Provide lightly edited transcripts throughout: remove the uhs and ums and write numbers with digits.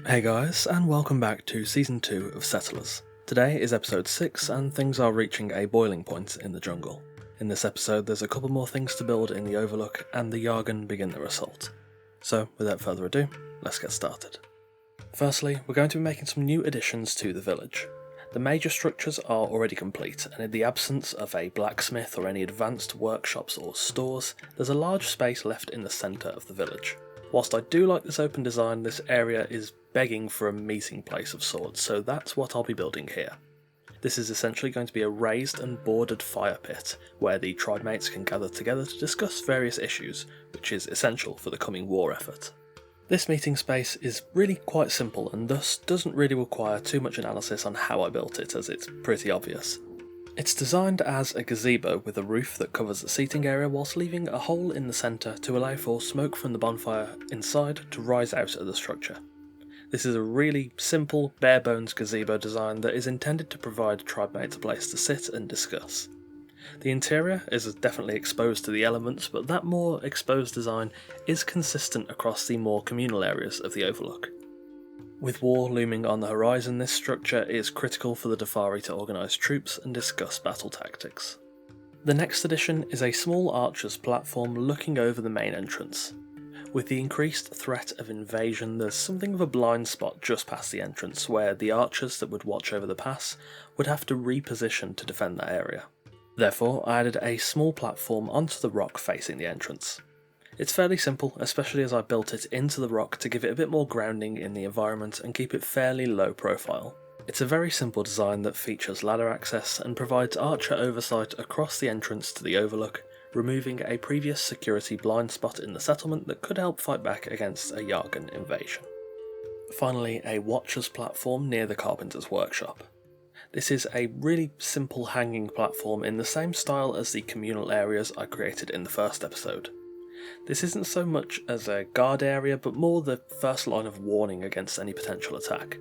Hey guys, and welcome back to Season 2 of Settlers. Today is episode 6 and things are reaching a boiling point in the jungle. In this episode there's a couple more things to build in the Overlook and the Yhaargan begin their assault. So without further ado, let's get started. Firstly, we're going to be making some new additions to the village. The major structures are already complete, and in the absence of a blacksmith or any advanced workshops or stores, there's a large space left in the centre of the village. Whilst I do like this open design, this area is begging for a meeting place of sorts, so that's what I'll be building here. This is essentially going to be a raised and bordered fire pit, where the tribe mates can gather together to discuss various issues, which is essential for the coming war effort. This meeting space is really quite simple and thus doesn't really require too much analysis on how I built it, as it's pretty obvious. It's designed as a gazebo with a roof that covers the seating area whilst leaving a hole in the centre to allow for smoke from the bonfire inside to rise out of the structure. This is a really simple, bare-bones gazebo design that is intended to provide tribe mates a place to sit and discuss. The interior is definitely exposed to the elements, but that more exposed design is consistent across the more communal areas of the Overlook. With war looming on the horizon, this structure is critical for the Darfari to organise troops and discuss battle tactics. The next addition is a small archer's platform looking over the main entrance. With the increased threat of invasion, there's something of a blind spot just past the entrance where the archers that would watch over the pass would have to reposition to defend that area. Therefore, I added a small platform onto the rock facing the entrance. It's fairly simple, especially as I built it into the rock to give it a bit more grounding in the environment and keep it fairly low profile. It's a very simple design that features ladder access and provides archer oversight across the entrance to the Overlook, removing a previous security blind spot in the settlement that could help fight back against a Yhaargan invasion. Finally, a watcher's platform near the carpenter's workshop. This is a really simple hanging platform in the same style as the communal areas I created in the first episode. This isn't so much as a guard area, but more the first line of warning against any potential attack.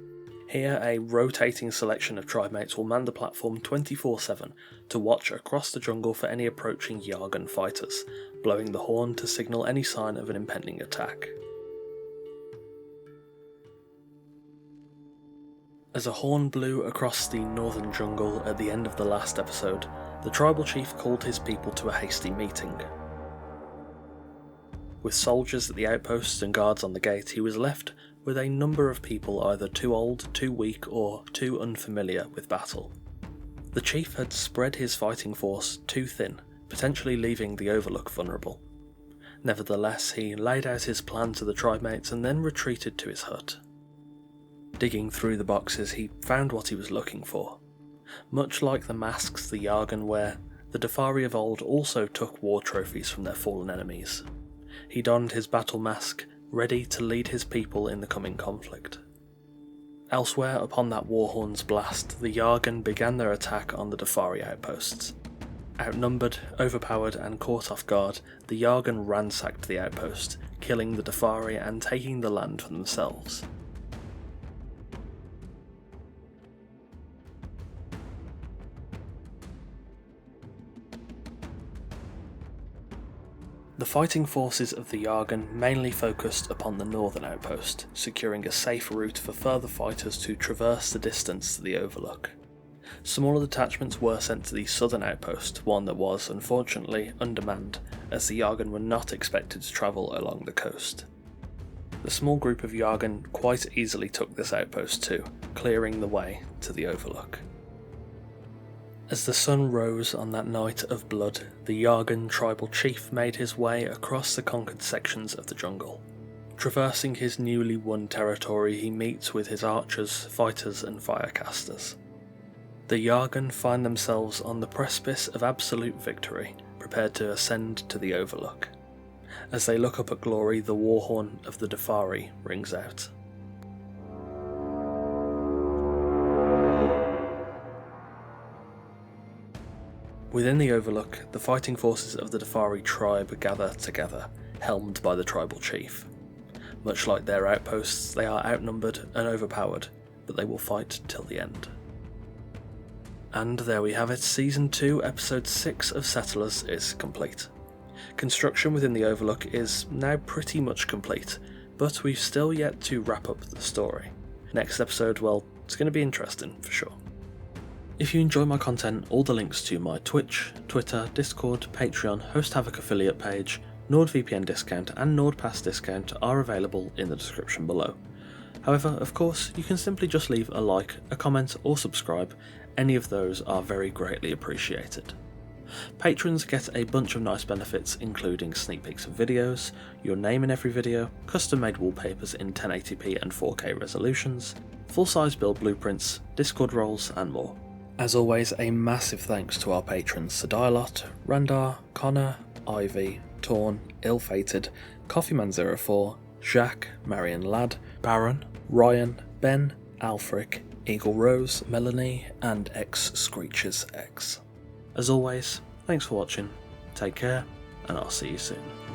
Here, a rotating selection of tribe mates will man the platform 24/7 to watch across the jungle for any approaching Yhaargan fighters, blowing the horn to signal any sign of an impending attack. As a horn blew across the northern jungle at the end of the last episode, the tribal chief called his people to a hasty meeting. With soldiers at the outposts and guards on the gate, he was left with a number of people either too old, too weak, or too unfamiliar with battle. The chief had spread his fighting force too thin, potentially leaving the Overlook vulnerable. Nevertheless, he laid out his plan to the tribe mates and then retreated to his hut. Digging through the boxes, he found what he was looking for. Much like the masks the Yhaargan wear, the Darfari of old also took war trophies from their fallen enemies. He donned his battle mask, ready to lead his people in the coming conflict. Elsewhere, upon that warhorn's blast, the Yhaargan began their attack on the Darfari outposts. Outnumbered, overpowered, and caught off guard, the Yhaargan ransacked the outpost, killing the Darfari and taking the land for themselves. The fighting forces of the Yhaargan mainly focused upon the northern outpost, securing a safe route for further fighters to traverse the distance to the Overlook. Smaller detachments were sent to the southern outpost, one that was, unfortunately, undermanned, as the Yhaargan were not expected to travel along the coast. The small group of Yhaargan quite easily took this outpost too, clearing the way to the Overlook. As the sun rose on that night of blood, the Yhaargan tribal chief made his way across the conquered sections of the jungle. Traversing his newly won territory, he meets with his archers, fighters and firecasters. The Yhaargan find themselves on the precipice of absolute victory, prepared to ascend to the Overlook. As they look up at glory, the warhorn of the Darfari rings out. Within the Overlook, the fighting forces of the Darfari tribe gather together, helmed by the tribal chief. Much like their outposts, they are outnumbered and overpowered, but they will fight till the end. And there we have it, Season 2, Episode 6 of Settlers is complete. Construction within the Overlook is now pretty much complete, but we've still yet to wrap up the story. Next episode, well, it's going to be interesting for sure. If you enjoy my content, all the links to my Twitch, Twitter, Discord, Patreon, Host Havoc affiliate page, NordVPN discount and NordPass discount are available in the description below. However, of course, you can simply just leave a like, a comment or subscribe. Any of those are very greatly appreciated. Patrons get a bunch of nice benefits, including sneak peeks of videos, your name in every video, custom made wallpapers in 1080p and 4K resolutions, full-size build blueprints, Discord roles and more. As always, a massive thanks to our patrons Sedilot, Randar, Connor, Ivy, Torn, Ill-Fated, Coffeeman04, Jacques, Marion Ladd, Baron, Ryan, Ben, Alfric, Eagle Rose, Melanie and X Screechers X. As always, thanks for watching, take care, and I'll see you soon.